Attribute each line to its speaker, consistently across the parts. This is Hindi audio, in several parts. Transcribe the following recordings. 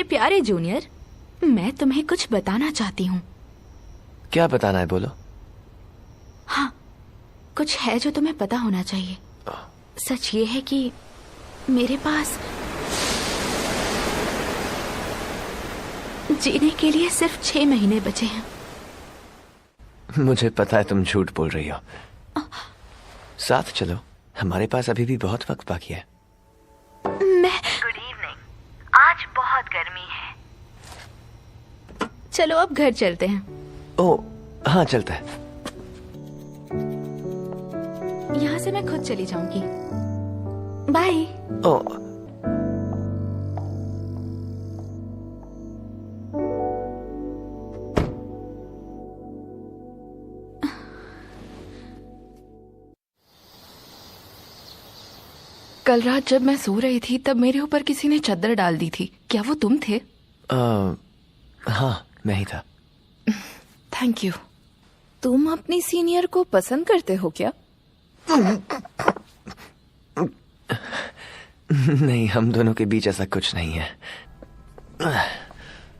Speaker 1: मेरे प्यारे जूनियर, मैं तुम्हें कुछ बताना चाहती हूँ।
Speaker 2: क्या बताना है, बोलो।
Speaker 1: हाँ, कुछ है जो तुम्हें पता होना चाहिए। सच ये है कि मेरे पास जीने के लिए सिर्फ 6 महीने बचे हैं।
Speaker 2: मुझे पता है तुम झूठ बोल रही हो। साथ चलो, हमारे पास अभी भी बहुत वक्त बाकी है।
Speaker 1: गुड इवनिंग, आज बहुत गर्मी है। चलो अब घर चलते हैं।
Speaker 2: ओ हाँ, चलता है।
Speaker 1: यहाँ से मैं खुद चली जाऊंगी। बाय।
Speaker 2: ओ
Speaker 3: कल रात जब मैं सो रही थी तब मेरे ऊपर किसी ने चादर डाल दी थी। क्या वो तुम थे?
Speaker 2: हाँ, मैं ही था।
Speaker 3: Thank you. तुम अपनी सीनियर को पसंद करते हो क्या?
Speaker 2: नहीं, हम दोनों के बीच ऐसा कुछ नहीं है।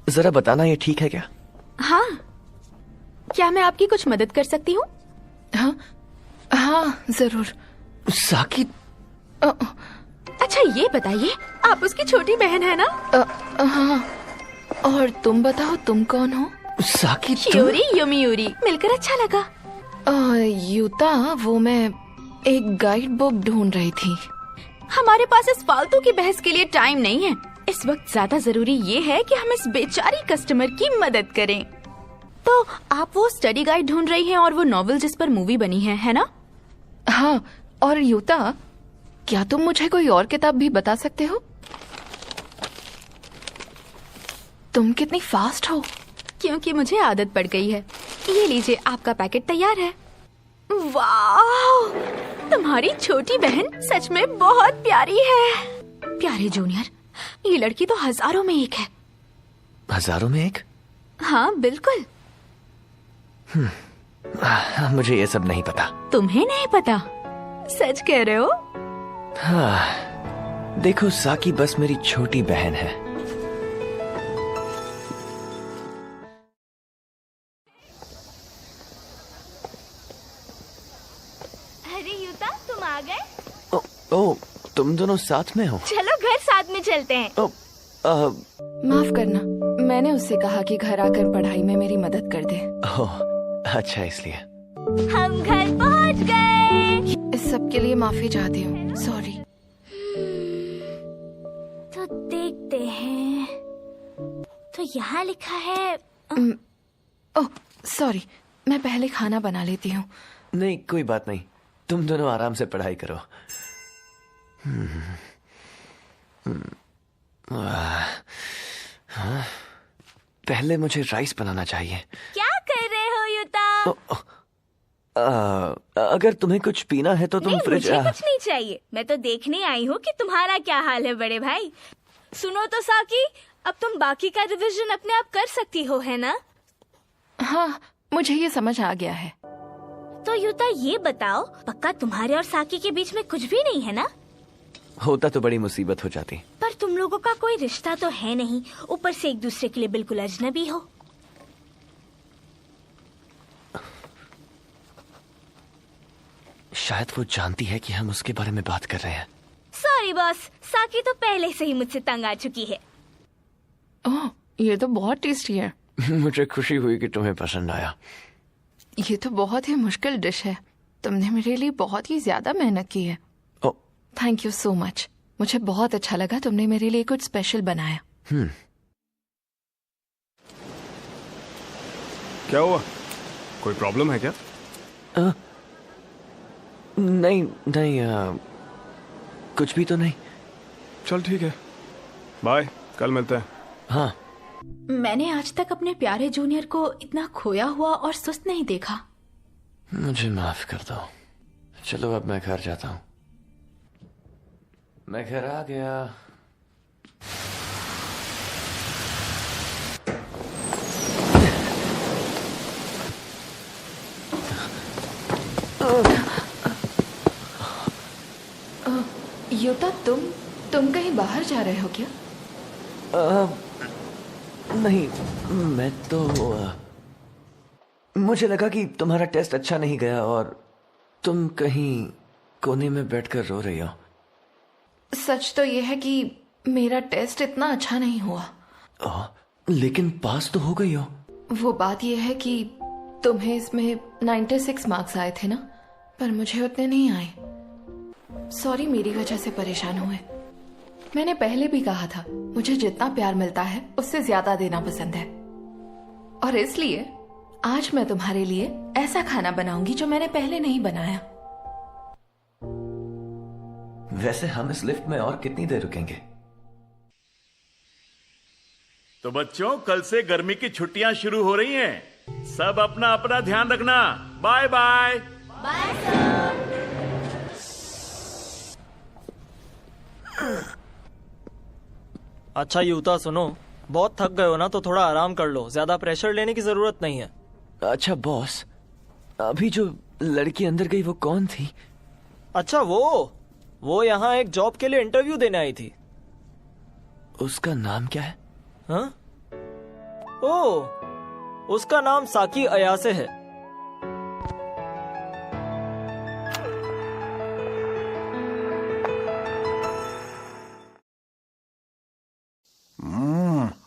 Speaker 2: जरा बताना, ये ठीक है क्या?
Speaker 1: हाँ, क्या मैं आपकी कुछ मदद कर सकती हूँ?
Speaker 3: हाँ हाँ जरूर।
Speaker 2: साकी।
Speaker 1: अच्छा ये बताइए, आप उसकी छोटी बहन है ना?
Speaker 3: हाँ, और तुम बताओ, तुम कौन हो?
Speaker 2: साकी
Speaker 1: यूरी युमियूरी, मिलकर अच्छा लगा।
Speaker 3: यूता, वो मैं एक गाइड बुक ढूंढ रही थी।
Speaker 1: हमारे पास इस फालतू की बहस के लिए टाइम नहीं है। इस वक्त ज्यादा जरूरी ये है कि हम इस बेचारी कस्टमर की मदद करें। तो आप वो स्टडी गाइड ढूंढ रही हैं और वो नॉवेल जिस पर मूवी बनी है ना?
Speaker 3: हाँ, और यूता, क्या तुम मुझे कोई और किताब भी बता सकते हो? तुम कितनी फास्ट हो।
Speaker 1: क्योंकि मुझे आदत पड़ गई है। ये लीजिए, आपका पैकेट तैयार है। वाह, तुम्हारी छोटी बहन सच में बहुत प्यारी है। प्यारे जूनियर, ये लड़की तो हजारों में एक है।
Speaker 2: हजारों में एक?
Speaker 1: हाँ बिल्कुल।
Speaker 2: मुझे ये सब नहीं पता।
Speaker 1: तुम्हें नहीं पता? सच कह रहे हो?
Speaker 2: हाँ, देखो साकी बस मेरी छोटी बहन है।
Speaker 4: अरे यूता, तुम आ गए?
Speaker 2: ओ, तुम दोनों साथ में हो?
Speaker 4: चलो घर साथ में चलते हैं।
Speaker 3: माफ करना, मैंने उससे कहा कि घर आकर पढ़ाई में मेरी मदद कर दे।
Speaker 2: अच्छा, इसलिए।
Speaker 4: हम घर पहुंच गए।
Speaker 3: इस सब के लिए माफी चाहती हूँ, सॉरी।
Speaker 4: तो देखते हैं। तो यहाँ लिखा है।
Speaker 3: ओह सॉरी, मैं पहले खाना बना लेती हूँ।
Speaker 2: नहीं, कोई बात नहीं, तुम दोनों आराम से पढ़ाई करो। पहले मुझे राइस बनाना चाहिए।
Speaker 4: क्या कर रहे हो यूता?
Speaker 2: अगर तुम्हें कुछ पीना है तो तुम
Speaker 4: नहीं,
Speaker 2: फ्रिज।
Speaker 4: मुझे कुछ नहीं चाहिए। मैं तो देखने आई हूँ कि तुम्हारा क्या हाल है बड़े भाई। सुनो तो साकी, अब तुम बाकी का रिवीजन अपने आप कर सकती हो, है ना?
Speaker 3: हाँ, मुझे ये समझ आ गया है।
Speaker 4: तो यूता ये बताओ, पक्का तुम्हारे और साकी के बीच में कुछ भी नहीं है ना?
Speaker 2: होता तो बड़ी मुसीबत हो जाती।
Speaker 4: पर तुम लोगों का कोई रिश्ता तो है नहीं, ऊपर से एक दूसरे के लिए बिल्कुल अजनबी हो।
Speaker 2: शायद वो जानती है कि हम उसके बारे में बात कर रहे हैं।
Speaker 4: सॉरी बॉस, साकी तो पहले से ही मुझसे तंग आ चुकी है।
Speaker 3: ओह, ये तो बहुत टेस्टी है।
Speaker 2: मुझे खुशी हुई कि तुम्हें पसंद आया।
Speaker 3: ये तो बहुत ही मुश्किल डिश है। तुमने मेरे लिए बहुत ही ज्यादा मेहनत की है।
Speaker 2: ओ,
Speaker 3: थैंक यू सो मच। मुझे बहुत अच्छा लगा, तुमने मेरे लिए कुछ स्पेशल बनाया।
Speaker 5: क्या हुआ? कोई प्रॉब्लम है क्या?
Speaker 2: नहीं नहीं, कुछ भी तो नहीं।
Speaker 5: चल ठीक है, बाय, कल मिलते हैं।
Speaker 2: हाँ,
Speaker 1: मैंने आज तक अपने प्यारे जूनियर को इतना खोया हुआ और सुस्त नहीं देखा।
Speaker 2: मुझे माफ कर दो। चलो अब मैं घर जाता हूँ। मैं घर आ गया।
Speaker 3: युता, तुम कहीं बाहर जा रहे हो क्या?
Speaker 2: नहीं, मैं तो मुझे लगा कि तुम्हारा टेस्ट अच्छा नहीं गया और तुम कहीं कोने में बैठकर रो रही हो।
Speaker 3: सच तो ये है कि मेरा टेस्ट इतना अच्छा नहीं हुआ।
Speaker 2: लेकिन पास तो हो गई हो।
Speaker 3: वो बात ये है कि तुम्हें इसमें 96 मार्क्स आए थे ना, पर मुझे उतने नहीं आए। सॉरी, मेरी वजह से परेशान हुए। मैंने पहले भी कहा था, मुझे जितना प्यार मिलता है उससे ज्यादा देना पसंद है, और इसलिए आज मैं तुम्हारे लिए ऐसा खाना बनाऊंगी जो मैंने पहले नहीं बनाया।
Speaker 2: वैसे हम इस लिफ्ट में और कितनी देर रुकेंगे?
Speaker 6: तो बच्चों, कल से गर्मी की छुट्टियां शुरू हो रही हैं। सब अपना अपना ध्यान रखना। Bye bye.
Speaker 4: Bye sir.
Speaker 7: अच्छा युवता, सुनो, बहुत थक गए हो ना, तो थोड़ा आराम कर लो। ज्यादा प्रेशर लेने की जरूरत नहीं है।
Speaker 2: अच्छा बॉस, अभी जो लड़की अंदर गई वो कौन थी?
Speaker 7: अच्छा, वो यहाँ एक जॉब के लिए इंटरव्यू देने आई थी।
Speaker 2: उसका नाम क्या है?
Speaker 7: हाँ? ओ, उसका नाम साकी अयासे है।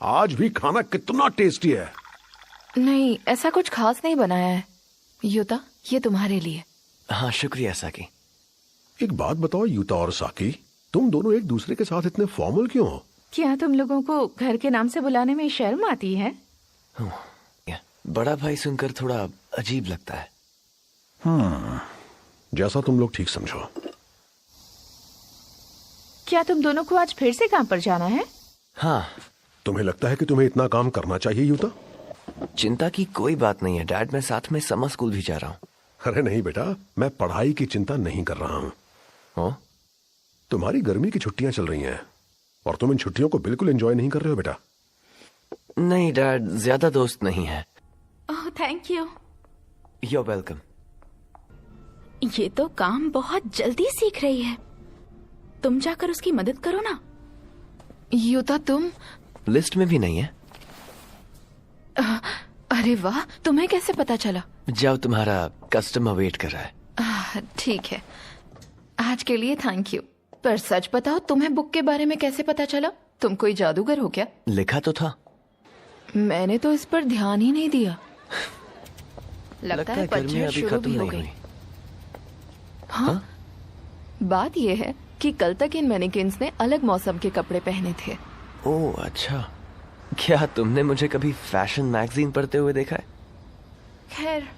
Speaker 8: आज भी खाना कितना टेस्टी है।
Speaker 3: नहीं, ऐसा कुछ खास नहीं बनाया है। युता, ये तुम्हारे लिए।
Speaker 2: हाँ, शुक्रिया साकी।
Speaker 8: एक बात बताओ यूता और साकी, तुम दोनों एक दूसरे के साथ इतने फॉर्मल क्यों हो?
Speaker 9: क्या तुम लोगों को घर के नाम से बुलाने में शर्म आती है?
Speaker 2: बड़ा भाई सुनकर थोड़ा अजीब लगता है।
Speaker 8: जैसा तुम लोग ठीक समझो।
Speaker 9: क्या तुम दोनों को आज फिर से काम पर जाना है?
Speaker 2: हाँ।
Speaker 8: तुम्हें लगता है कि तुम्हें इतना काम करना चाहिए यूता?
Speaker 2: चिंता की कोई बात नहीं है डैड, मैं साथ में समर स्कूल भी जा रहा हूँ।
Speaker 8: अरे नहीं बेटा, मैं पढ़ाई की चिंता नहीं कर रहा हूँ। तुम्हारी गर्मी की छुट्टियां चल रही हैं और तुम इन छुट्टियों को बिल्कुल एंजॉय नहीं कर रहे हो बेटा।
Speaker 2: नहीं डैड, ज्यादा दोस्त नहीं है।
Speaker 9: Oh, thank you.
Speaker 2: You are welcome.
Speaker 1: ये तो काम बहुत जल्दी सीख रही है। तुम जाकर उसकी मदद करो ना।
Speaker 3: युता, तुम
Speaker 2: लिस्ट में भी नहीं है।
Speaker 3: अरे वाह, तुम्हें कैसे पता चला?
Speaker 2: जाओ, तुम्हारा कस्टमर वेट कर रहा है।
Speaker 3: ठीक है, आज के लिए थैंक यू। पर सच बताओ, तुम्हें बुक के बारे में कैसे पता चला? तुम कोई जादूगर हो क्या?
Speaker 2: लिखा तो था।
Speaker 3: मैंने तो इस पर ध्यान ही नहीं दिया। लगता है
Speaker 2: गर्मी
Speaker 3: पतझड़
Speaker 2: अभी
Speaker 3: शुरू
Speaker 2: खत्म
Speaker 3: भी हो
Speaker 2: नहीं
Speaker 3: गई।
Speaker 2: हुई।
Speaker 3: हाँ? बात यह है कि कल तक इन मैनिकिन्स ने अलग मौसम के कपड़े पहने थे।
Speaker 2: ओह अच्छा, क्या तुमने मुझे कभी फैशन मैगजीन पढ़ते हुए देखा है?
Speaker 3: खैर,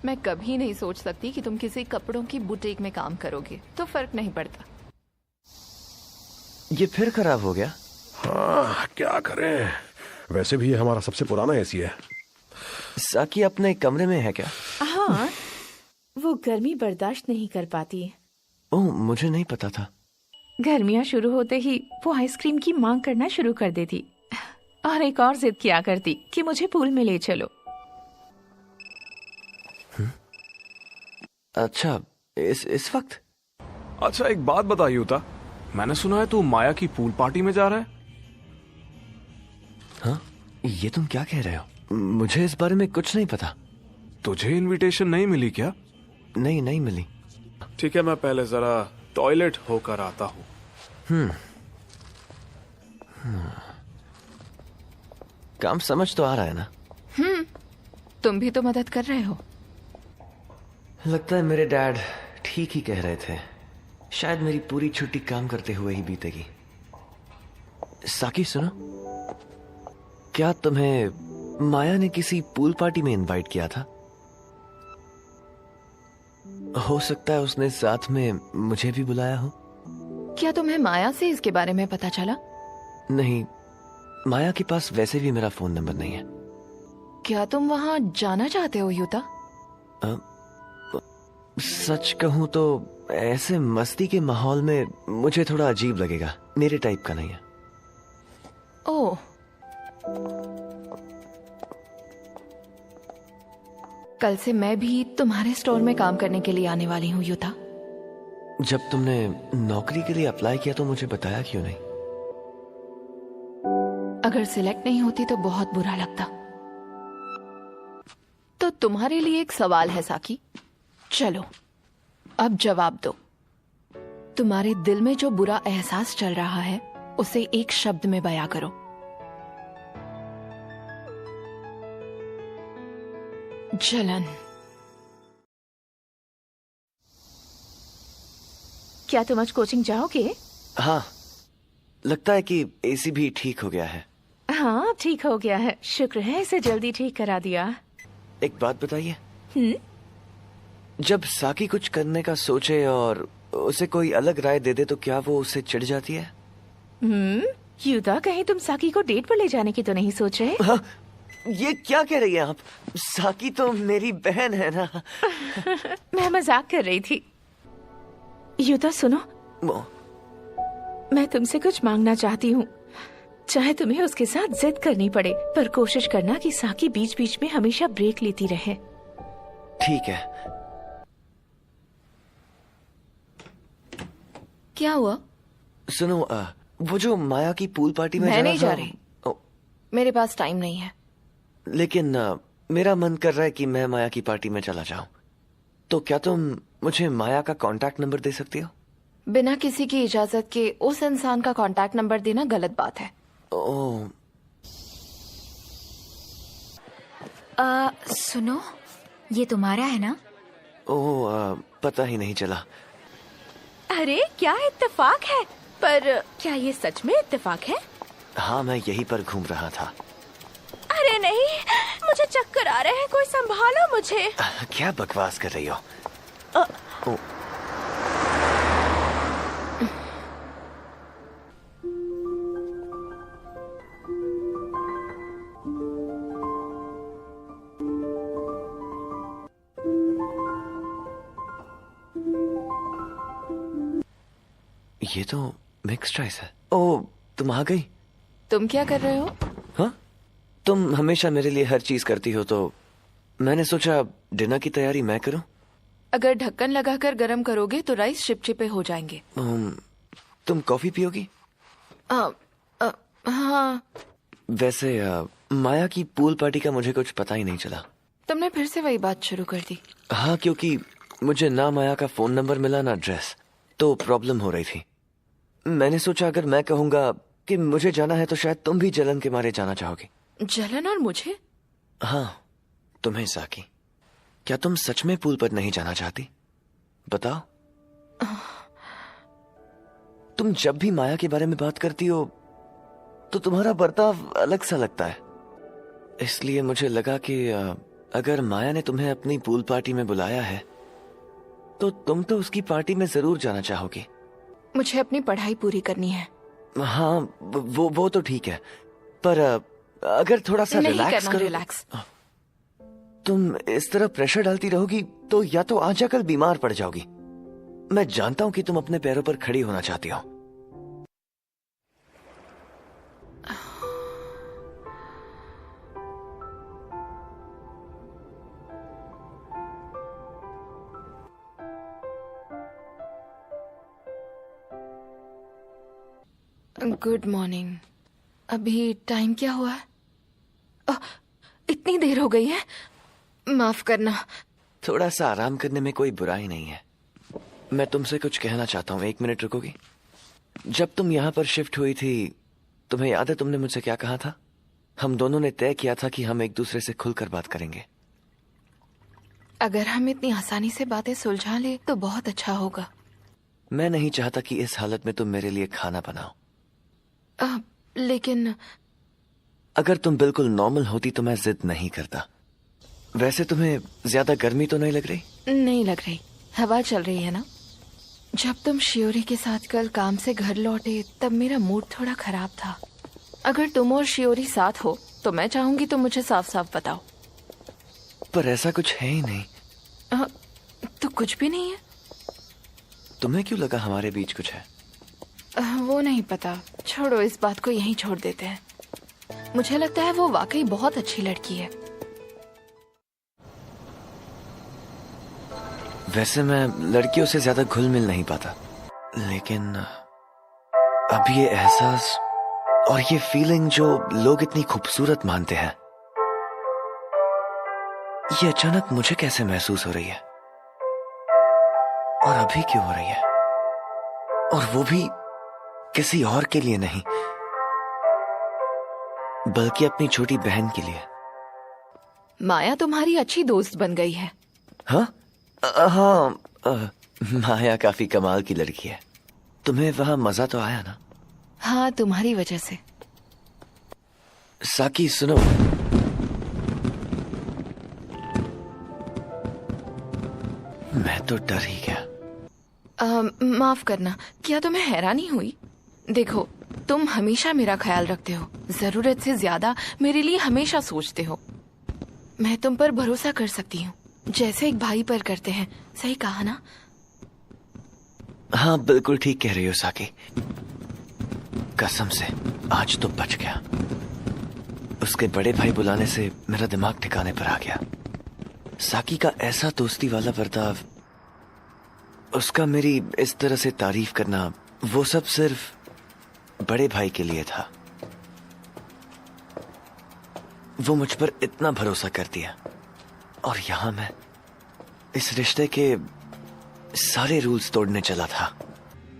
Speaker 3: मैं कभी नहीं सोच सकती कि तुम किसी कपड़ों की बुटीक में काम करोगे, तो फर्क नहीं पड़ता।
Speaker 2: ये फिर खराब हो गया?
Speaker 8: हाँ, क्या करें, वैसे भी ये हमारा सबसे पुराना एसी है।
Speaker 2: साकी अपने कमरे में है क्या?
Speaker 9: हाँ, वो गर्मी बर्दाश्त नहीं कर पाती।
Speaker 2: ओह, मुझे नहीं पता था।
Speaker 9: गर्मियाँ शुरू होते ही वो आइसक्रीम की मांग करना शुरू कर देती और एक और जिद किया करती कि मुझे पूल में ले चलो।
Speaker 2: अच्छा, इस वक्त?
Speaker 5: अच्छा एक बात बता यूता, मैंने सुना है तू माया की पूल पार्टी में जा रहा है।
Speaker 2: हाँ, ये तुम क्या कह रहे हो? मुझे इस बारे में कुछ नहीं पता।
Speaker 5: तुझे इनविटेशन नहीं मिली क्या?
Speaker 2: नहीं मिली।
Speaker 5: ठीक है, मैं पहले जरा टॉयलेट होकर आता हूँ।
Speaker 2: काम समझ तो आ रहा है ना?
Speaker 3: तुम भी तो मदद कर रहे हो।
Speaker 2: लगता है मेरे डैड ठीक ही कह रहे थे। शायद मेरी पूरी छुट्टी काम करते हुए ही बीतेगी। साकी सुनो, क्या तुम्हें माया ने किसी पूल पार्टी में इनवाइट किया था? हो सकता है उसने साथ में मुझे भी बुलाया हो।
Speaker 3: क्या तुम्हें माया से इसके बारे में पता चला?
Speaker 2: नहीं, माया के पास वैसे भी मेरा फोन नंबर नहीं है।
Speaker 3: क्या तुम वहाँ जाना चाहते हो युता?
Speaker 2: सच कहूं तो ऐसे मस्ती के माहौल में मुझे थोड़ा अजीब लगेगा। मेरे टाइप का नहीं है।
Speaker 3: ओह, कल से मैं भी तुम्हारे स्टोर में काम करने के लिए आने वाली हूँ युता।
Speaker 2: जब तुमने नौकरी के लिए अप्लाई किया तो मुझे बताया क्यों नहीं?
Speaker 3: अगर सिलेक्ट नहीं होती तो बहुत बुरा लगता। तो तुम्हारे लिए एक सवाल है साकी, चलो अब जवाब दो। तुम्हारे दिल में जो बुरा एहसास चल रहा है उसे एक शब्द में बयां करो। जलन।
Speaker 9: क्या तुम आज कोचिंग जाओगे?
Speaker 2: हाँ, लगता है कि एसी भी ठीक हो गया है।
Speaker 9: हाँ, अब ठीक हो गया है, शुक्र है इसे जल्दी ठीक करा दिया।
Speaker 2: एक बात बताइए, जब साकी कुछ करने का सोचे और उसे कोई अलग राय दे दे तो क्या वो उससे चिढ़ जाती है?
Speaker 9: युदा, कहीं तुम साकी को डेट पर ले जाने की तो नहीं सोच रहे?
Speaker 2: हाँ, ये क्या कह रही हैं आप? साकी तो मेरी बहन है ना।
Speaker 9: मैं मजाक कर रही थी। युदा सुनो, मैं तुमसे कुछ मांगना चाहती हूँ, चाहे तुम्हें उसके साथ जिद करनी पड़े, पर कोशिश करना कि साकी बीच बीच में हमेशा ब्रेक लेती रहे।
Speaker 2: ठीक है।
Speaker 3: क्या हुआ?
Speaker 2: सुनो, वो जो माया की पूल पार्टी में
Speaker 3: मैं नहीं जा
Speaker 2: था-
Speaker 3: रही।
Speaker 2: ओ,
Speaker 3: मेरे पास टाइम नहीं है।
Speaker 2: लेकिन मेरा मन कर रहा है कि मैं माया की पार्टी में चला जाऊं। तो क्या तुम मुझे माया का कांटेक्ट नंबर दे सकती हो?
Speaker 3: बिना किसी की इजाजत के उस इंसान का कांटेक्ट नंबर देना गलत बात है।
Speaker 2: ओह,
Speaker 1: सुनो, ये तुम्हारा है ना?
Speaker 2: ओह, पता ही नहीं चला।
Speaker 1: अरे क्या इत्तेफाक है, पर क्या ये सच में इत्तेफाक है?
Speaker 2: हाँ, मैं यहीं पर घूम रहा था।
Speaker 1: अरे नहीं, मुझे चक्कर आ रहे हैं, कोई संभालो मुझे।
Speaker 2: क्या बकवास कर रही हो? ओह, ये तो मिक्स्ड राइस है। ओह, तुम आ गई।
Speaker 3: तुम क्या कर रहे हो?
Speaker 2: हाँ, तुम हमेशा मेरे लिए हर चीज करती हो, तो मैंने सोचा डिनर की तैयारी मैं करूं।
Speaker 3: अगर ढक्कन लगाकर गर्म करोगे तो राइस चिपचिपे हो जाएंगे।
Speaker 2: तुम कॉफी पियोगी?
Speaker 3: हाँ।
Speaker 2: वैसे माया की पूल पार्टी का मुझे कुछ पता ही नहीं चला।
Speaker 3: तुमने फिर से वही बात शुरू कर दी।
Speaker 2: हाँ, क्योंकि मुझे ना माया का फोन नंबर मिला ना एड्रेस, तो प्रॉब्लम हो रही थी। मैंने सोचा अगर मैं कहूंगा कि मुझे जाना है तो शायद तुम भी जलन के मारे जाना चाहोगी।
Speaker 3: जलन और मुझे?
Speaker 2: हाँ, तुम्हें साकी। क्या तुम सच में पूल पर नहीं जाना चाहती? बताओ। तुम जब भी माया के बारे में बात करती हो तो तुम्हारा बर्ताव अलग सा लगता है, इसलिए मुझे लगा कि अगर माया ने तुम्हें अपनी पूल पार्टी में बुलाया है तो तुम तो उसकी पार्टी में जरूर जाना चाहोगी।
Speaker 3: मुझे अपनी पढ़ाई पूरी करनी है।
Speaker 2: हाँ, वो तो ठीक है, पर अगर थोड़ा सा
Speaker 3: नहीं
Speaker 2: रिलैक्स
Speaker 3: करना
Speaker 2: करो।
Speaker 3: रिलैक्स।
Speaker 2: तुम इस तरह प्रेशर डालती रहोगी तो या तो आज जाकर बीमार पड़ जाओगी। मैं जानता हूं कि तुम अपने पैरों पर खड़ी होना चाहती हो।
Speaker 3: Good morning. अभी टाइम क्या हुआ है? इतनी देर हो गई है? माफ करना।
Speaker 2: थोड़ा सा आराम करने में कोई बुराई नहीं है। मैं तुमसे कुछ कहना चाहता हूँ, 1 मिनट रुकोगी? जब तुम यहाँ पर शिफ्ट हुई थी, तुम्हें याद है तुमने मुझसे क्या कहा था? हम दोनों ने तय किया था कि हम एक दूसरे से खुलकर बात करेंगे।
Speaker 3: अगर हम इतनी आसानी से बातें सुलझा ले तो बहुत अच्छा होगा।
Speaker 2: मैं नहीं चाहता कि इस हालत में तुम मेरे लिए खाना बनाओ।
Speaker 3: लेकिन
Speaker 2: अगर तुम बिल्कुल नॉर्मल होती तो मैं जिद नहीं करता। वैसे तुम्हें ज्यादा गर्मी तो नहीं लग रही?
Speaker 3: नहीं लग रही, हवा चल रही है ना। जब तुम शियोरी के साथ कल काम से घर लौटे तब मेरा मूड थोड़ा खराब था। अगर तुम और शियोरी साथ हो तो मैं चाहूंगी तुम मुझे साफ साफ बताओ।
Speaker 2: पर ऐसा कुछ है ही नहीं।
Speaker 3: तो कुछ भी नहीं है?
Speaker 2: तुम्हें क्यों लगा हमारे बीच कुछ है?
Speaker 3: वो नहीं पता, छोड़ो, इस बात को यहीं छोड़ देते हैं। मुझे लगता है वो वाकई बहुत अच्छी लड़की है।
Speaker 2: वैसे मैं लड़कियों से ज्यादा घुल मिल नहीं पाता, लेकिन अब ये एहसास और ये फीलिंग जो लोग इतनी खूबसूरत मानते हैं, ये अचानक मुझे कैसे महसूस हो रही है? और अभी क्यों हो रही है? और वो भी किसी और के लिए नहीं, बल्कि अपनी छोटी बहन के लिए।
Speaker 3: माया तुम्हारी अच्छी दोस्त बन गई है।
Speaker 2: हाँ माया काफी कमाल की लड़की है। तुम्हें वहां मजा तो आया ना?
Speaker 3: हाँ, तुम्हारी वजह से।
Speaker 2: साकी सुनो, मैं तो डर ही गया।
Speaker 3: माफ करना, क्या तुम्हें हैरानी हुई? देखो, तुम हमेशा मेरा ख्याल रखते हो, जरूरत से ज्यादा मेरे लिए हमेशा सोचते हो। मैं तुम पर भरोसा कर सकती हूँ, जैसे एक भाई पर करते हैं। सही कहा ना?
Speaker 2: हाँ, बिल्कुल ठीक कह रही हो साकी। कसम से आज तो बच गया। उसके बड़े भाई बुलाने से मेरा दिमाग ठिकाने पर आ गया। साकी का ऐसा दोस्ती वाला बर्ताव, उसका मेरी इस तरह से तारीफ करना, वो सब सिर्फ बड़े भाई के लिए था। वो मुझ पर इतना भरोसा कर दिया, और यहां मैं इस रिश्ते के सारे रूल्स तोड़ने चला था।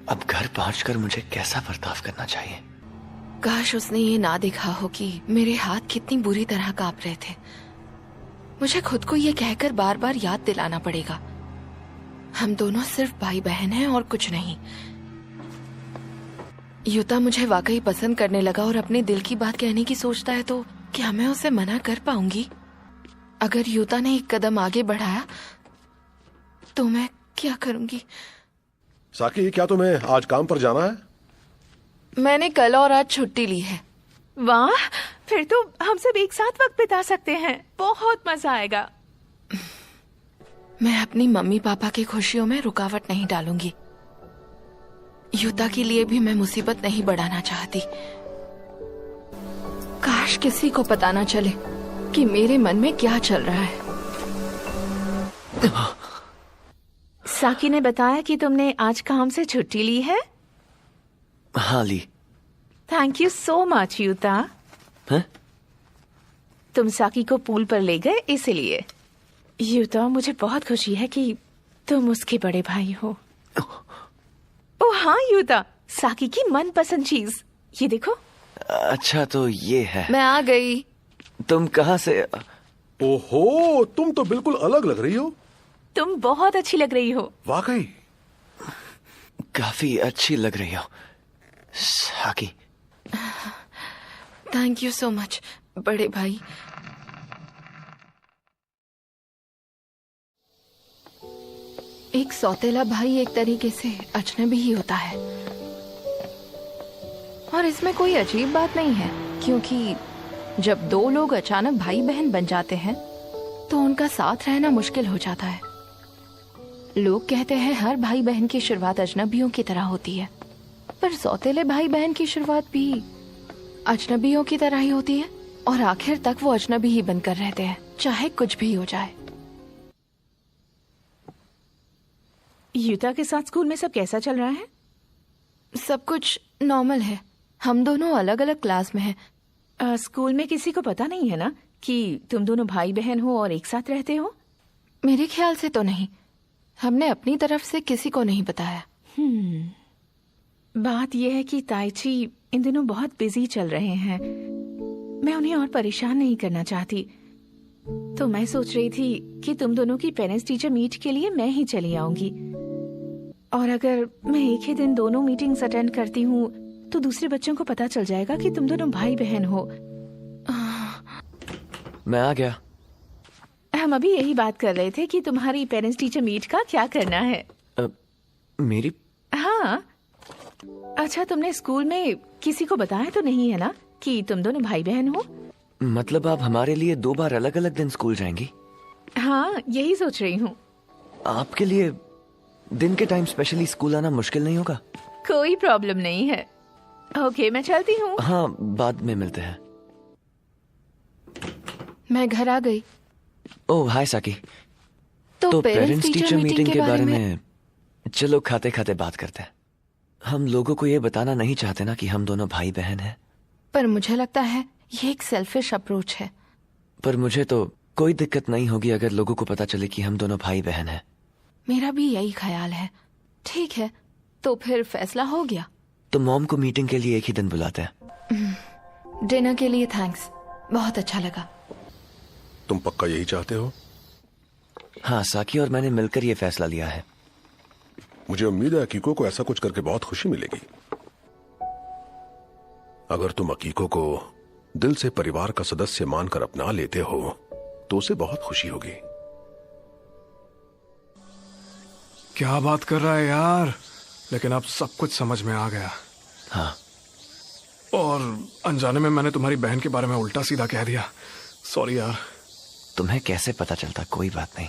Speaker 2: अब घर पहुंचकर मुझे कैसा बर्ताव करना चाहिए?
Speaker 3: काश उसने ये ना देखा हो कि मेरे हाथ कितनी बुरी तरह कांप रहे थे। मुझे खुद को ये कहकर बार बार याद दिलाना पड़ेगा, हम दोनों सिर्फ भाई बहन हैं और कुछ नहीं। युता मुझे वाकई पसंद करने लगा और अपने दिल की बात कहने की सोचता है, तो क्या मैं उसे मना कर पाऊंगी? अगर युता ने एक कदम आगे बढ़ाया तो मैं क्या करूंगी?
Speaker 8: साकी, क्या तुम्हें आज काम पर जाना है?
Speaker 3: मैंने कल और आज छुट्टी ली है।
Speaker 9: वाह, फिर तो हम सब एक साथ वक्त बिता सकते हैं। बहुत मजा आएगा।
Speaker 3: मैं अपनी मम्मी पापा की खुशियों में रुकावट नहीं डालूंगी। युता के लिए भी मैं मुसीबत नहीं बढ़ाना चाहती। काश किसी को पता ना चले कि मेरे मन में क्या चल रहा है।
Speaker 9: साकी ने बताया कि तुमने आज काम से छुट्टी ली है।
Speaker 2: हाँ, ली।
Speaker 9: Thank you so much Yuta.
Speaker 2: हैं?
Speaker 9: तुम साकी को पूल पर ले गए इसीलिए। युता, मुझे बहुत खुशी है कि तुम उसके बड़े भाई हो। ओह हाँ युता, साकी की मनपसंद चीज, ये देखो।
Speaker 2: अच्छा, तो ये है।
Speaker 3: मैं आ गई।
Speaker 2: तुम कहाँ से?
Speaker 8: ओहो, तुम तो बिल्कुल अलग लग रही हो।
Speaker 9: तुम बहुत अच्छी लग रही हो।
Speaker 8: वाकई
Speaker 2: काफी अच्छी लग रही हो साकी।
Speaker 3: थैंक यू सो मच बड़े भाई। एक सौतेला भाई एक तरीके से अजनबी ही होता है, और इसमें कोई अजीब बात नहीं है, क्योंकि जब दो लोग अचानक भाई बहन बन जाते हैं तो उनका साथ रहना मुश्किल हो जाता है। लोग कहते हैं हर भाई बहन की शुरुआत अजनबियों की तरह होती है, पर सौतेले भाई बहन की शुरुआत भी अजनबियों की तरह ही होती है, और आखिर तक वो अजनबी ही बनकर रहते हैं, चाहे कुछ भी हो जाए।
Speaker 9: युता के साथ स्कूल में सब कैसा चल रहा है?
Speaker 3: सब कुछ नॉर्मल है। हम दोनों अलग अलग क्लास में हैं।
Speaker 9: स्कूल में किसी को पता नहीं है ना कि तुम दोनों भाई बहन हो और एक साथ रहते हो?
Speaker 3: मेरे ख्याल से तो नहीं। हमने अपनी तरफ से किसी को नहीं बताया।
Speaker 9: बात यह है कि ताइची इन दिनों बहुत बिजी चल रहे हैं। मैं उन्हें और परेशान नहीं करना चाहती, तो मैं सोच रही थी कि तुम दोनों की पेरेंट्स टीचर मीट के लिए मैं ही चली आऊंगी। और अगर मैं एक ही दिन दोनों मीटिंग्स अटेंड करती हूँ तो दूसरे बच्चों को पता चल जाएगा कि तुम दोनों भाई बहन हो।
Speaker 2: मैं आ गया।
Speaker 9: हम अभी यही बात कर रहे थे कि तुम्हारी पेरेंट्स टीचर मीट का क्या करना है।
Speaker 2: मेरी?
Speaker 9: हाँ। अच्छा, तुमने स्कूल में किसी को बताया तो नहीं है ना कि तुम दोनों भाई बहन हो?
Speaker 2: मतलब आप हमारे लिए 2 बार अलग अलग दिन स्कूल जाएंगी?
Speaker 9: हाँ, यही सोच रही हूँ।
Speaker 2: आपके लिए दिन के टाइम स्पेशली स्कूल आना मुश्किल नहीं होगा?
Speaker 9: कोई प्रॉब्लम नहीं है। ओके, मैं चलती हूँ।
Speaker 2: हाँ, बाद में मिलते हैं।
Speaker 3: मैं घर आ गई।
Speaker 2: ओह हाय साकी।
Speaker 3: तो
Speaker 2: पेरेंट्स टीचर मीटिंग के बारे में चलो खाते खाते बात करते हैं। हम लोगों को ये बताना नहीं चाहते ना कि हम दोनों भाई बहन हैं।
Speaker 3: पर मुझे लगता है ये एक सेल्फिश अप्रोच है।
Speaker 2: पर मुझे तो कोई दिक्कत नहीं होगी अगर लोगों को पता चले कि हम दोनों भाई बहन हैं।
Speaker 3: मेरा भी यही ख्याल है। ठीक है, तो फिर फैसला हो गया।
Speaker 2: तो मॉम को मीटिंग के लिए एक ही दिन बुलाते हैं।
Speaker 3: डिनर के लिए थैंक्स, बहुत अच्छा लगा।
Speaker 8: तुम पक्का यही चाहते हो?
Speaker 2: हाँ, साकी और मैंने मिलकर ये फैसला लिया है।
Speaker 8: मुझे उम्मीद है अकीको को ऐसा कुछ करके बहुत खुशी मिलेगी। अगर तुम अकीको को दिल से परिवार का सदस्य मानकर अपना लेते हो तो उसे बहुत खुशी होगी।
Speaker 5: क्या बात कर रहा है यार, लेकिन अब सब कुछ समझ में आ गया।
Speaker 2: हाँ,
Speaker 5: और अनजाने में मैंने तुम्हारी बहन के बारे में उल्टा सीधा कह दिया। सॉरी यार।
Speaker 2: तुम्हें कैसे पता चलता? कोई बात नहीं।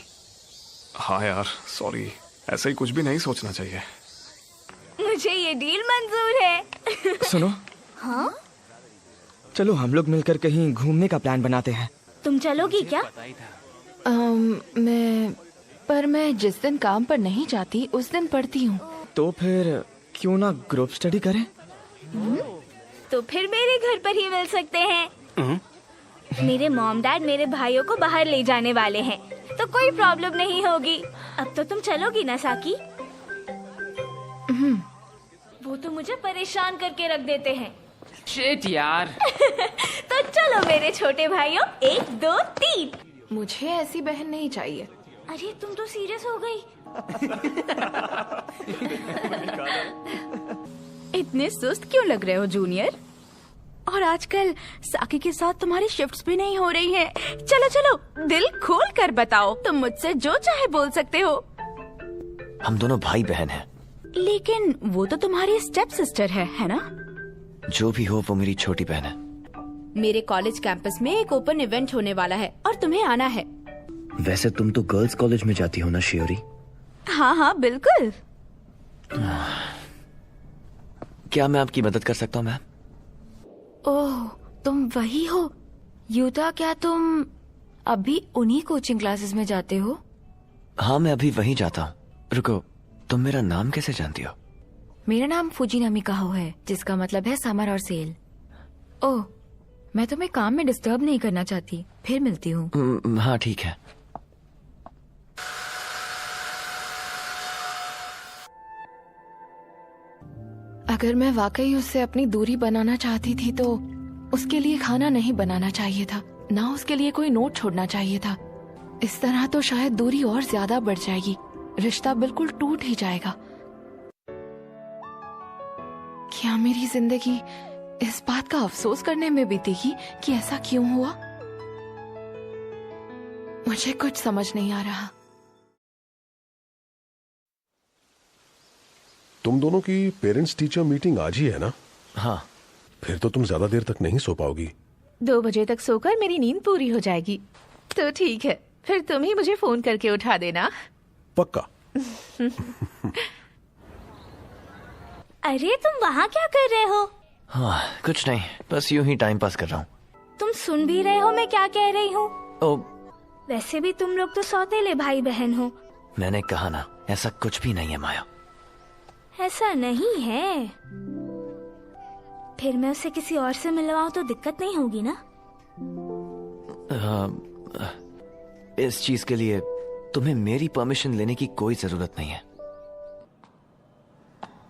Speaker 5: हाँ यार सॉरी, ऐसा ही कुछ भी नहीं सोचना चाहिए।
Speaker 4: मुझे ये डील मंजूर है।
Speaker 10: सुनो।
Speaker 4: हाँ?
Speaker 10: चलो हम लोग मिलकर कहीं घूमने का प्लान बनाते हैं।
Speaker 4: तुम चलोगी क्या?
Speaker 3: मैं जिस दिन काम पर नहीं जाती उस दिन पढ़ती हूँ।
Speaker 10: तो फिर क्यों ना ग्रुप स्टडी करें?
Speaker 4: तो फिर मेरे घर पर ही मिल सकते हैं। मेरे मॉम डैड मेरे भाइयों को बाहर ले जाने वाले हैं, तो कोई प्रॉब्लम नहीं होगी। अब तो तुम चलोगी ना साकी? वो तो मुझे परेशान करके रख देते हैं।
Speaker 10: शिट यार।
Speaker 4: तो चलो मेरे छोटे भाइयों, 1 2 3।
Speaker 3: मुझे ऐसी बहन नहीं चाहिए।
Speaker 4: अरे तुम तो सीरियस हो गई।
Speaker 1: इतने सुस्त क्यों लग रहे हो जूनियर? और आजकल साकी के साथ तुम्हारी शिफ्ट्स भी नहीं हो रही हैं। चलो चलो, दिल खोल कर बताओ, तुम मुझसे जो चाहे बोल सकते हो।
Speaker 2: हम दोनों भाई बहन हैं।
Speaker 1: लेकिन वो तो तुम्हारी स्टेप सिस्टर है ना?
Speaker 2: जो भी हो, वो मेरी छोटी बहन है।
Speaker 1: मेरे कॉलेज कैंपस में एक ओपन इवेंट होने वाला है और तुम्हें आना है।
Speaker 2: वैसे तुम तो गर्ल्स कॉलेज में जाती हो ना शियोरी?
Speaker 1: हाँ हाँ बिल्कुल।
Speaker 2: क्या मैं आपकी मदद कर सकता हूँ मैम?
Speaker 3: ओह, तुम वही हो यूता। क्या तुम अभी उन्हीं कोचिंग क्लासेस में जाते हो?
Speaker 2: हाँ, मैं अभी वहीं जाता हूँ। रुको, तुम मेरा नाम कैसे जानती हो?
Speaker 3: मेरा नाम फुजीनामी काहो है, जिसका मतलब है समर और सेल। ओह, मैं तुम्हें काम में डिस्टर्ब नहीं करना चाहती। फिर मिलती हूँ।
Speaker 2: हाँ ठीक है।
Speaker 3: अगर मैं वाकई उससे अपनी दूरी बनाना चाहती थी तो उसके लिए खाना नहीं बनाना चाहिए था, ना उसके लिए कोई नोट छोड़ना चाहिए था। इस तरह तो शायद दूरी और ज्यादा बढ़ जाएगी, रिश्ता बिल्कुल टूट ही जाएगा। क्या मेरी जिंदगी इस बात का अफसोस करने में बीतेगी कि ऐसा क्यों हुआ? मुझे कुछ समझ नहीं आ रहा।
Speaker 8: तुम दोनों की पेरेंट्स टीचर मीटिंग आज ही है ना?
Speaker 2: हाँ।
Speaker 8: फिर तो तुम ज्यादा देर तक नहीं सो पाओगी।
Speaker 9: 2 बजे तक सोकर मेरी नींद पूरी हो जाएगी। तो ठीक है, फिर तुम ही मुझे फोन करके उठा देना।
Speaker 8: पक्का।
Speaker 4: अरे तुम वहाँ क्या कर रहे हो?
Speaker 2: हाँ, कुछ नहीं, बस यूं ही टाइम पास कर रहा हूँ।
Speaker 4: तुम सुन भी रहे हो मैं क्या कह रही हूँ?
Speaker 2: ओ,
Speaker 4: वैसे भी तुम लोग तो सौतेले भाई बहन हो।
Speaker 2: मैंने कहा ना, ऐसा कुछ भी नहीं है माया।
Speaker 4: ऐसा नहीं है। फिर मैं उसे किसी और से मिलवाऊं तो दिक्कत नहीं होगी ना?
Speaker 2: इस चीज के लिए तुम्हें मेरी परमिशन लेने की कोई जरूरत नहीं है।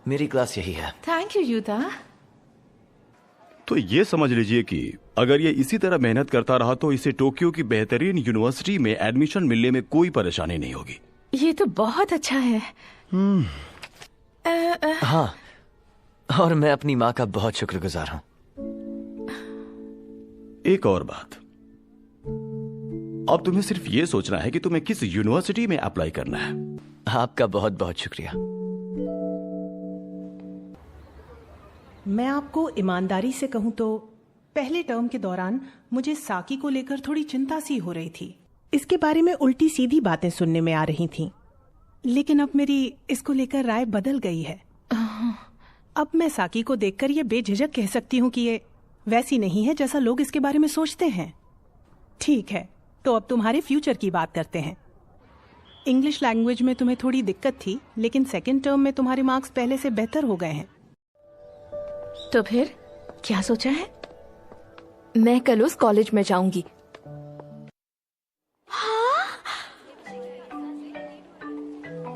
Speaker 2: मेरी क्लास यही है।
Speaker 9: Thank you Utah.
Speaker 6: तो ये समझ लीजिए कि अगर ये इसी तरह मेहनत करता रहा तो इसे टोक्यो की बेहतरीन यूनिवर्सिटी में एडमिशन मिलने में कोई परेशानी नहीं होगी।
Speaker 9: ये तो बहुत अच्छा है।
Speaker 2: हाँ, और मैं अपनी माँ का बहुत शुक्रगुजार हूँ।
Speaker 6: एक और बात, अब तुम्हें सिर्फ ये सोचना है कि तुम्हें किस यूनिवर्सिटी में अप्लाई करना है।
Speaker 2: आपका बहुत बहुत शुक्रिया।
Speaker 11: मैं आपको ईमानदारी से कहूं तो पहले टर्म के दौरान मुझे साकी को लेकर थोड़ी चिंता सी हो रही थी। इसके बारे में उल्टी सीधी बातें सुनने में आ रही थीं। लेकिन अब मेरी इसको लेकर राय बदल गई है। अब मैं साकी को देखकर ये बेझिझक कह सकती हूँ कि ये वैसी नहीं है जैसा लोग इसके बारे में सोचते हैं। ठीक है, तो अब तुम्हारे फ्यूचर की बात करते हैं। इंग्लिश लैंग्वेज में तुम्हें थोड़ी दिक्कत थी, लेकिन सेकेंड टर्म में तुम्हारे मार्क्स पहले से बेहतर हो गए हैं।
Speaker 9: तो फिर क्या सोचा है?
Speaker 3: मैं कल उस कॉलेज में जाऊंगी।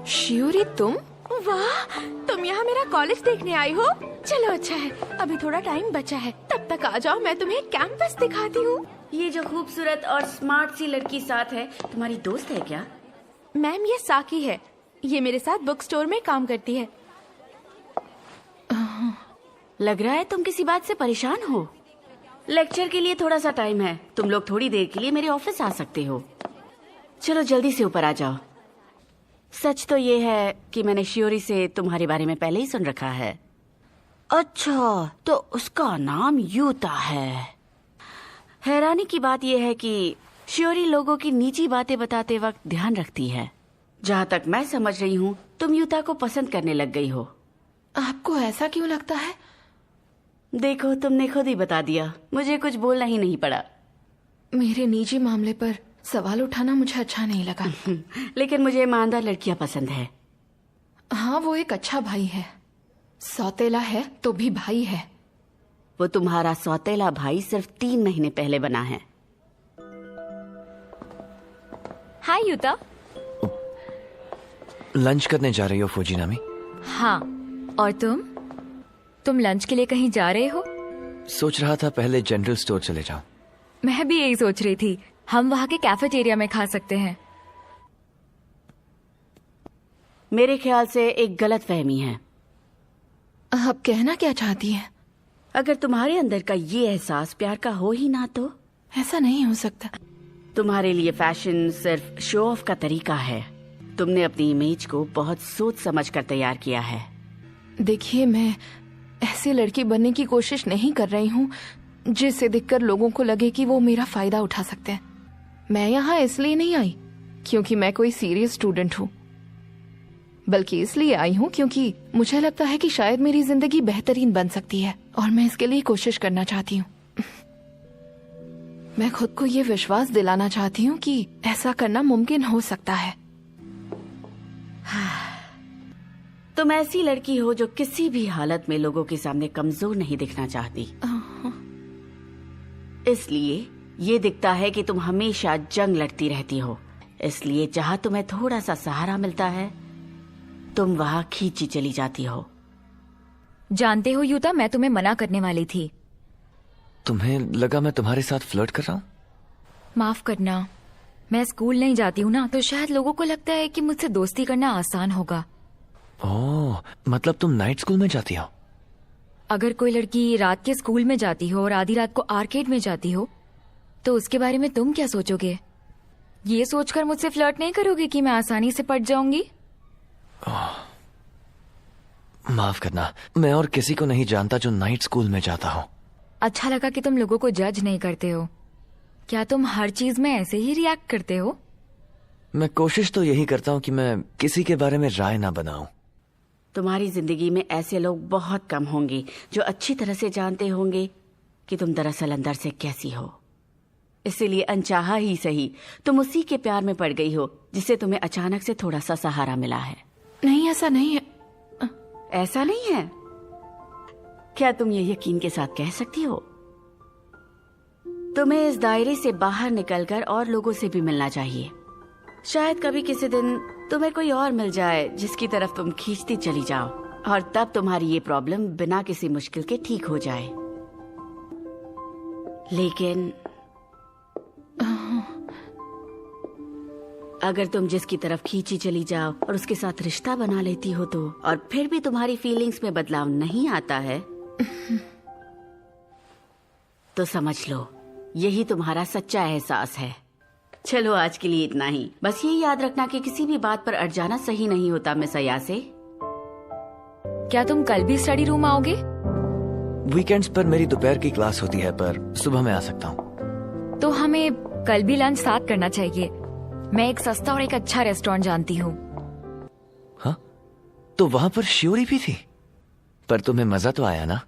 Speaker 3: शियोरी, तुम?
Speaker 1: वाह, तुम यहाँ मेरा कॉलेज देखने आई हो? चलो अच्छा है, अभी थोड़ा टाइम बचा है, तब तक आ जाओ, मैं तुम्हें कैंपस दिखाती हूँ।
Speaker 12: ये जो खूबसूरत और स्मार्ट सी लड़की साथ है, तुम्हारी दोस्त है क्या?
Speaker 1: मैम, ये साकी है, ये मेरे साथ बुक स्टोर में काम करती है।
Speaker 12: लग रहा है तुम किसी बात से परेशान हो। लेक्चर के लिए थोड़ा सा टाइम है, तुम लोग थोड़ी देर के लिए मेरे ऑफिस आ सकते हो। चलो जल्दी से ऊपर आ जाओ। सच तो ये है कि मैंने शियोरी से तुम्हारे बारे में पहले ही सुन रखा है। अच्छा, तो उसका नाम यूता है। हैरानी की बात यह है कि शियोरी लोगों की निजी बातें बताते वक्त ध्यान रखती है। जहाँ तक मैं समझ रही हूँ, तुम यूता को पसंद करने लग गई हो।
Speaker 3: आपको ऐसा क्यों लगता है?
Speaker 12: देखो, तुमने खुद ही बता दिया, मुझे कुछ बोलना ही नहीं पड़ा।
Speaker 3: मेरे निजी मामले पर सवाल उठाना मुझे अच्छा नहीं लगा।
Speaker 12: लेकिन मुझे ईमानदार लड़कियां पसंद है।
Speaker 3: हाँ, वो एक अच्छा भाई है। सौतेला है तो भी भाई है।
Speaker 12: वो तुम्हारा सौतेला भाई सिर्फ 3 महीने पहले बना है।
Speaker 1: हाय यूता।
Speaker 2: लंच करने जा रही हो फूजीनामी?
Speaker 1: हाँ, और तुम लंच के लिए कहीं जा रहे हो?
Speaker 2: सोच रहा था पहले जनरल स्टोर चले जाऊं।
Speaker 1: मैं भी यही सोच रही थी, हम वहाँ के कैफेटेरिया में खा सकते हैं।
Speaker 12: मेरे ख्याल से एक गलत फहमी है।
Speaker 3: आप कहना क्या चाहती हैं?
Speaker 12: अगर तुम्हारे अंदर का ये एहसास प्यार का हो ही ना तो?
Speaker 3: ऐसा नहीं हो सकता।
Speaker 12: तुम्हारे लिए फैशन सिर्फ शो ऑफ का तरीका है। तुमने अपनी इमेज को बहुत सोच समझ कर तैयार किया है।
Speaker 3: देखिए, मैं ऐसी लड़की बनने की कोशिश नहीं कर रही हूँ जिसे देखकर लोगों को लगे कि वो मेरा फायदा उठा सकते हैं। मैं यहाँ इसलिए नहीं आई क्योंकि मैं कोई सीरियस स्टूडेंट हूँ, बल्कि इसलिए आई हूँ क्योंकि मुझे लगता है कि शायद मेरी जिंदगी बेहतरीन बन सकती है और मैं इसके लिए कोशिश करना चाहती हूँ। मैं खुद को ये विश्वास दिलाना चाहती हूँ कि ऐसा करना मुमकिन हो सकता है।
Speaker 12: तुम ऐसी लड़की हो जो किसी भी हालत में लोगों के सामने कमजोर नहीं दिखना चाहती। इसलिए ये दिखता है कि तुम हमेशा जंग लड़ती रहती हो। इसलिए जहाँ तुम्हें थोड़ा सा सहारा मिलता है, तुम वहाँ खींची चली जाती हो।
Speaker 1: जानते हो यूता, मैं तुम्हें मना करने वाली थी।
Speaker 2: तुम्हें लगा मैं तुम्हारे साथ फ्लर्ट कर रहा हूँ?
Speaker 1: माफ करना, मैं स्कूल नहीं जाती हूँ ना, तो शायद लोगों को लगता है कि मुझसे दोस्ती करना आसान होगा।
Speaker 2: ओह, मतलब तुम नाइट स्कूल में जाती हो?
Speaker 1: अगर कोई लड़की रात के स्कूल में जाती हो और आधी रात को आर्केड में जाती हो, तो उसके बारे में तुम क्या सोचोगे? ये सोचकर मुझसे फ्लर्ट नहीं करोगे कि मैं आसानी से पट जाऊंगी?
Speaker 2: माफ करना, मैं और किसी को नहीं जानता जो नाइट स्कूल में जाता हो।
Speaker 1: अच्छा लगा कि तुम लोगों को जज नहीं करते हो। क्या तुम हर चीज में ऐसे ही रिएक्ट करते हो?
Speaker 2: मैं कोशिश तो यही करता हूँ कि मैं किसी के बारे में राय ना बनाऊं।
Speaker 12: तुम्हारी जिंदगी में ऐसे लोग बहुत कम होंगे जो अच्छी तरह से जानते होंगे कि तुम दरअसल अंदर से कैसी हो। इसीलिए अनचाहा ही सही, तुम उसी के प्यार में पड़ गई हो जिससे तुम्हें अचानक से थोड़ा सा सहारा मिला है।
Speaker 3: नहीं, ऐसा नहीं है।
Speaker 12: ऐसा नहीं है? क्या तुम ये यकीन के साथ कह सकती हो? तुम्हें इस दायरे से बाहर निकलकर और लोगों से भी मिलना चाहिए। शायद कभी किसी दिन तुम्हें कोई और मिल जाए जिसकी तरफ तुम खींचती चली जाओ, और तब तुम्हारी ये प्रॉब्लम बिना किसी मुश्किल के ठीक हो जाए। लेकिन अगर तुम जिसकी तरफ खींची चली जाओ और उसके साथ रिश्ता बना लेती हो तो, और फिर भी तुम्हारी फीलिंग्स में बदलाव नहीं आता है, तो समझ लो यही तुम्हारा सच्चा एहसास है। चलो आज के लिए इतना ही। बस ये याद रखना कि किसी भी बात पर अड़ जाना सही नहीं होता। मिस अयासे,
Speaker 1: क्या तुम कल भी स्टडी रूम आओगे?
Speaker 2: वीकेंड्स पर मेरी दोपहर की क्लास होती है, पर सुबह मैं आ सकता हूँ।
Speaker 1: तो हमें कल भी लंच साथ करना चाहिए। मैं एक सस्ता और एक अच्छा रेस्टोरेंट जानती हूँ।
Speaker 2: हाँ, तो वहाँ पर शियोरी भी थी, पर तुम्हें मजा तो आया ना?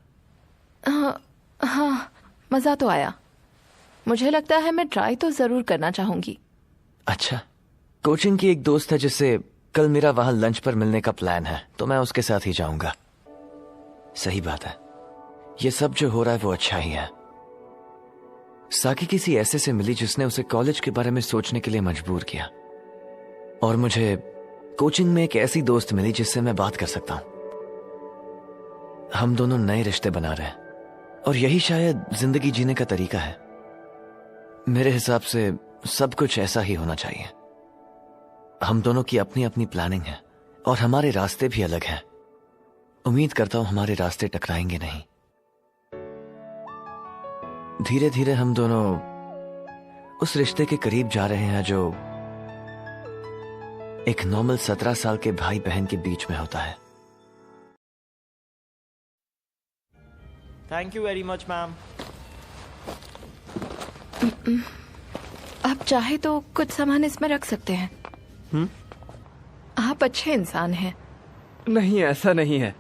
Speaker 3: हाँ, मजा तो आया। मुझे लगता है मैं ट्राई तो जरूर करना चाहूंगी।
Speaker 2: अच्छा, कोचिंग की एक दोस्त है जिससे कल मेरा वहां लंच पर मिलने का प्लान है, तो मैं उसके साथ ही जाऊंगा। सही बात है, ये सब जो हो रहा है वो अच्छा ही है। साकी किसी ऐसे से मिली जिसने उसे कॉलेज के बारे में सोचने के लिए मजबूर किया, और मुझे कोचिंग में एक ऐसी दोस्त मिली जिससे मैं बात कर सकता हूं। हम दोनों नए रिश्ते बना रहे हैं, और यही शायद जिंदगी जीने का तरीका है। मेरे हिसाब से सब कुछ ऐसा ही होना चाहिए। हम दोनों की अपनी अपनी प्लानिंग है और हमारे रास्ते भी अलग हैं। उम्मीद करता हूं हमारे रास्ते टकराएंगे नहीं। धीरे धीरे हम दोनों उस रिश्ते के करीब जा रहे हैं जो एक नॉर्मल 17 साल के भाई बहन के बीच में होता है।
Speaker 7: Thank you very much ma'am.
Speaker 3: आप चाहे तो कुछ सामान इसमें रख सकते हैं। आप अच्छे इंसान हैं।
Speaker 10: नहीं, ऐसा नहीं है,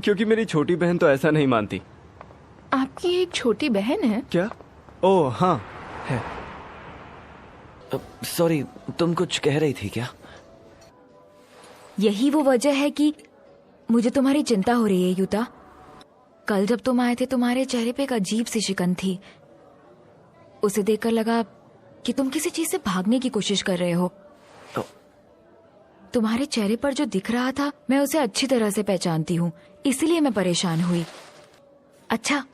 Speaker 10: क्योंकि मेरी छोटी बहन तो ऐसा नहीं मानती।
Speaker 3: आपकी एक छोटी बहन है
Speaker 10: क्या? ओह हाँ है।
Speaker 2: सॉरी, तुम कुछ कह रही थी क्या?
Speaker 1: यही वो वजह है कि मुझे तुम्हारी चिंता हो रही है यूता। कल जब तुम आए थे तुम्हारे चेहरे पे एक अजीब सी शिकन थी। उसे देखकर लगा कि तुम किसी चीज से भागने की कोशिश कर रहे हो। तुम्हारे चेहरे पर जो दिख रहा था मैं उसे अच्छी तरह से पहचानती हूँ, इसीलिए मैं परेशान हुई। अच्छा,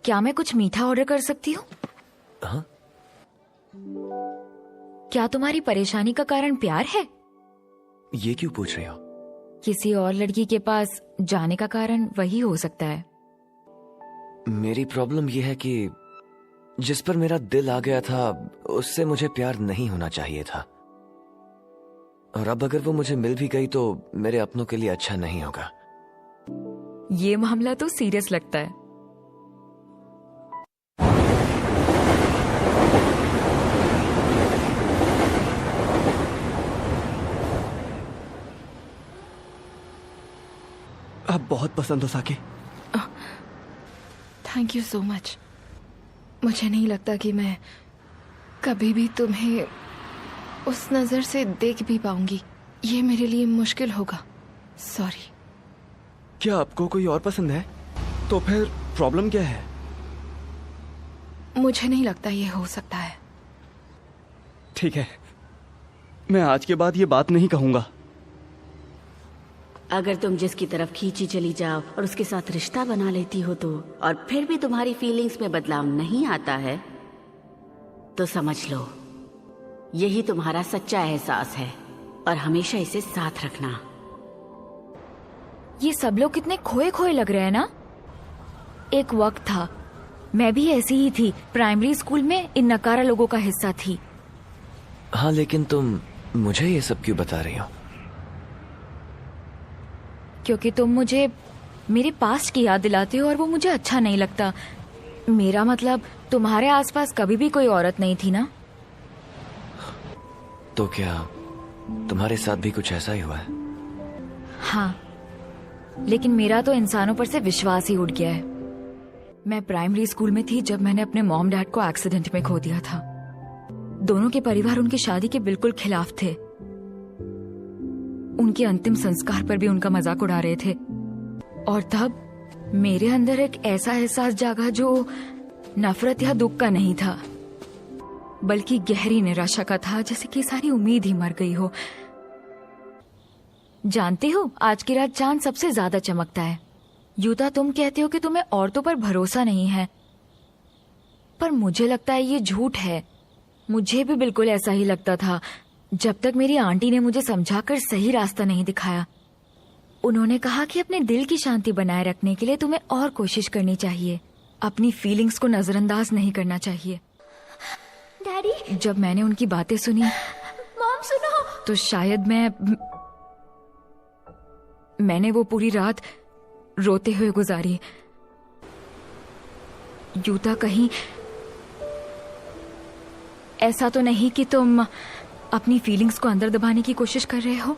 Speaker 1: क्या मैं कुछ मीठा ऑर्डर कर सकती हूँ?
Speaker 2: हाँ?
Speaker 1: क्या तुम्हारी परेशानी का कारण प्यार है?
Speaker 2: ये क्यों पूछ रही हो?
Speaker 1: किसी और लड़की के पास जाने का कारण वही हो सकता है।
Speaker 2: मेरी प्रॉब्लम यह है कि जिस पर मेरा दिल आ गया था उससे मुझे प्यार नहीं होना चाहिए था, और अब अगर वो मुझे मिल भी गई तो मेरे अपनों के लिए अच्छा नहीं होगा।
Speaker 1: ये मामला तो सीरियस लगता है।
Speaker 10: आप बहुत पसंद हो साकी।
Speaker 3: Thank you so much. मुझे नहीं लगता कि मैं कभी भी तुम्हें उस नजर से देख भी पाऊंगी। ये मेरे लिए मुश्किल होगा। सॉरी।
Speaker 10: क्या आपको कोई और पसंद है? तो फिर प्रॉब्लम क्या है?
Speaker 3: मुझे नहीं लगता ये हो सकता है।
Speaker 10: ठीक है, मैं आज के बाद ये बात नहीं कहूंगा।
Speaker 12: अगर तुम जिसकी तरफ खींची चली जाओ और उसके साथ रिश्ता बना लेती हो तो, और फिर भी तुम्हारी फीलिंग्स में बदलाव नहीं आता है, तो समझ लो यही तुम्हारा सच्चा एहसास है, और हमेशा इसे साथ रखना।
Speaker 1: ये सब लोग कितने खोए खोए लग रहे हैं ना। एक वक्त था मैं भी ऐसी ही थी, प्राइमरी स्कूल में इन नकारा लोगों का हिस्सा थी।
Speaker 2: हाँ, लेकिन तुम मुझे ये सब क्यों बता रही हो?
Speaker 1: क्योंकि तुम मुझे मेरे पास्ट की याद दिलाते हो और वो मुझे अच्छा नहीं लगता। मेरा मतलब तुम्हारे आसपास कभी भी कोई औरत नहीं थी ना।
Speaker 2: तो क्या तुम्हारे साथ भी कुछ ऐसा ही हुआ है?
Speaker 1: हाँ, लेकिन मेरा तो इंसानों पर से विश्वास ही उठ गया है। मैं प्राइमरी स्कूल में थी जब मैंने अपने मॉम डैड को एक्सीडेंट में खो दिया था। दोनों के परिवार उनकी शादी के बिल्कुल खिलाफ थे। उनके अंतिम संस्कार पर भी उनका मजाक उड़ा रहे थे, और तब मेरे अंदर एक ऐसा एहसास जागा जो नफरत या दुख का नहीं था, बल्कि गहरी निराशा का था, जैसे कि सारी उम्मीद ही मर गई हो। जानते हो, आज की रात चांद सबसे ज्यादा चमकता है। यूता, तुम कहते हो कि तुम्हें औरतों पर भरोसा नहीं है, पर मुझे लगता है ये झूठ है। मुझे भी बिल्कुल ऐसा ही लगता था जब तक मेरी आंटी ने मुझे समझाकर सही रास्ता नहीं दिखाया। उन्होंने कहा कि अपने दिल की शांति बनाए रखने के लिए तुम्हें और कोशिश करनी चाहिए, अपनी फीलिंग्स को नजरअंदाज नहीं करना चाहिए।
Speaker 4: डैडी,
Speaker 1: जब मैंने उनकी बातें सुनी,
Speaker 4: मॉम सुनो,
Speaker 1: तो शायद मैंने वो पूरी रात रोते हुए गुजारी। यूता, कहीं ऐसा तो नहीं कि तुम अपनी फीलिंग्स को अंदर दबाने की कोशिश कर रहे हो?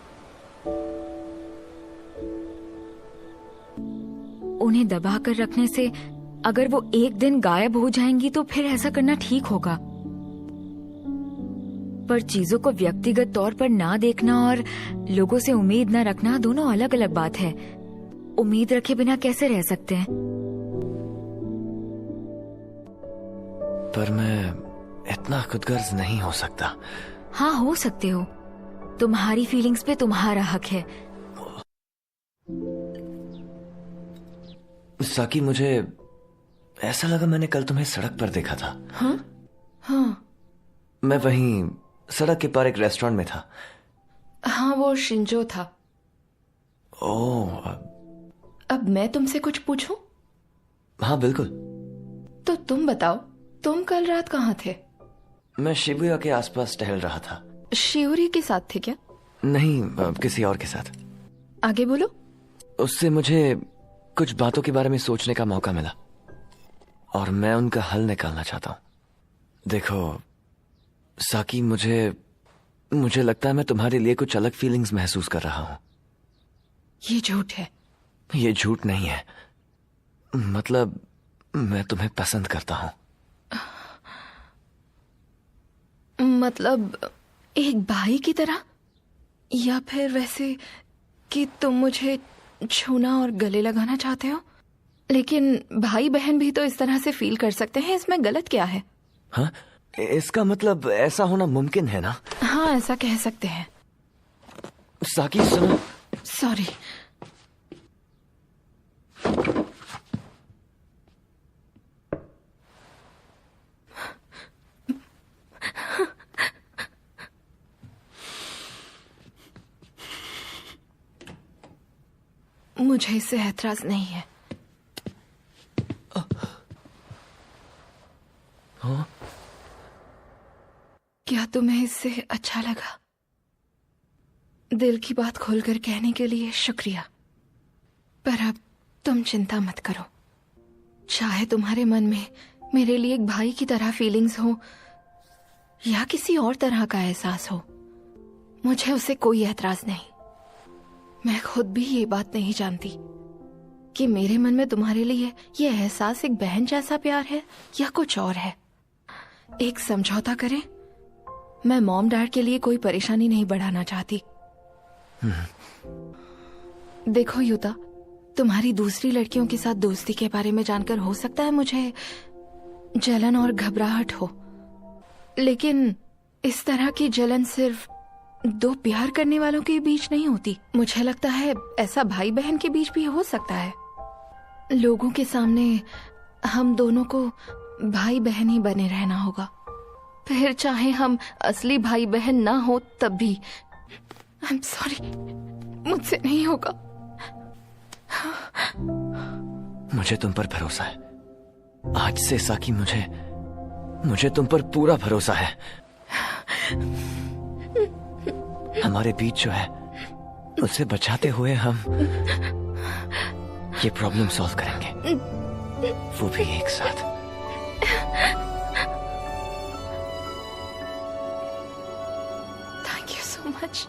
Speaker 1: उन्हें दबा कर रखने से अगर वो एक दिन गायब हो जाएंगी तो फिर ऐसा करना ठीक होगा, पर चीजों को व्यक्तिगत तौर पर ना देखना और लोगों से उम्मीद ना रखना दोनों अलग अलग बात है। उम्मीद रखे बिना कैसे रह सकते हैं?
Speaker 2: पर मैं इतना खुदगर्ज नहीं हो सकता।
Speaker 1: हाँ, हो सकते हो। तुम्हारी फीलिंग्स पे तुम्हारा हक है।
Speaker 2: साकी, मुझे ऐसा लगा मैंने कल तुम्हें सड़क पर देखा था।
Speaker 3: हाँ हाँ
Speaker 2: मैं वहीं सड़क के पार एक रेस्टोरेंट में था।
Speaker 3: हाँ, वो शिंजो था।
Speaker 2: ओह,
Speaker 3: अब मैं तुमसे कुछ पूछूं?
Speaker 2: हाँ बिल्कुल।
Speaker 3: तो तुम बताओ, तुम कल रात कहाँ थे?
Speaker 2: मैं शिबुया के आसपास टहल रहा था।
Speaker 3: शिवरी के साथ थे क्या?
Speaker 2: नहीं, किसी और के साथ।
Speaker 3: आगे बोलो।
Speaker 2: उससे मुझे कुछ बातों के बारे में सोचने का मौका मिला और मैं उनका हल निकालना चाहता हूं। देखो साकी, मुझे लगता है मैं तुम्हारे लिए कुछ अलग फीलिंग्स महसूस कर रहा हूं।
Speaker 3: ये झूठ है।
Speaker 2: ये झूठ नहीं है। मतलब मैं तुम्हें पसंद करता हूं।
Speaker 3: मतलब एक भाई की तरह, या फिर वैसे कि तुम मुझे छूना और गले लगाना चाहते हो? लेकिन भाई बहन भी तो इस तरह से फील कर सकते हैं, इसमें गलत क्या है?
Speaker 2: हाँ, इसका मतलब ऐसा होना मुमकिन है ना?
Speaker 3: हाँ, ऐसा कह सकते हैं।
Speaker 2: साकी सुनो।
Speaker 3: सॉरी। मुझे इससे ऐतराज नहीं है।
Speaker 2: हाँ?
Speaker 3: क्या तुम्हें इससे अच्छा लगा? दिल की बात खोलकर कहने के लिए शुक्रिया। पर अब तुम चिंता मत करो। चाहे तुम्हारे मन में मेरे लिए एक भाई की तरह फीलिंग्स हो या किसी और तरह का एहसास हो, मुझे उससे कोई ऐतराज नहीं। मैं खुद भी ये बात नहीं जानती कि मेरे मन में तुम्हारे लिए ये एहसास एक बहन जैसा प्यार है या कुछ और है। एक समझौता करें, मैं मॉम डैड के लिए कोई परेशानी नहीं बढ़ाना चाहती। देखो युता, तुम्हारी दूसरी लड़कियों के साथ दोस्ती के बारे में जानकर हो सकता है मुझे जलन और घबराहट हो, लेकिन इस तरह की जलन सिर्फ दो प्यार करने वालों के बीच नहीं होती। मुझे लगता है ऐसा भाई बहन के बीच भी हो सकता है। लोगों के सामने हम दोनों को भाई बहन ही बने रहना होगा, फिर चाहे हम असली भाई बहन ना हो तब भी। आई एम सॉरी, मुझसे नहीं होगा।
Speaker 2: मुझे तुम पर भरोसा है। आज से साकी, मुझे तुम पर पूरा भरोसा है। हमारे बीच जो है उसे बचाते हुए हम ये प्रॉब्लम सॉल्व करेंगे, वो भी एक साथ।
Speaker 3: Thank you so much.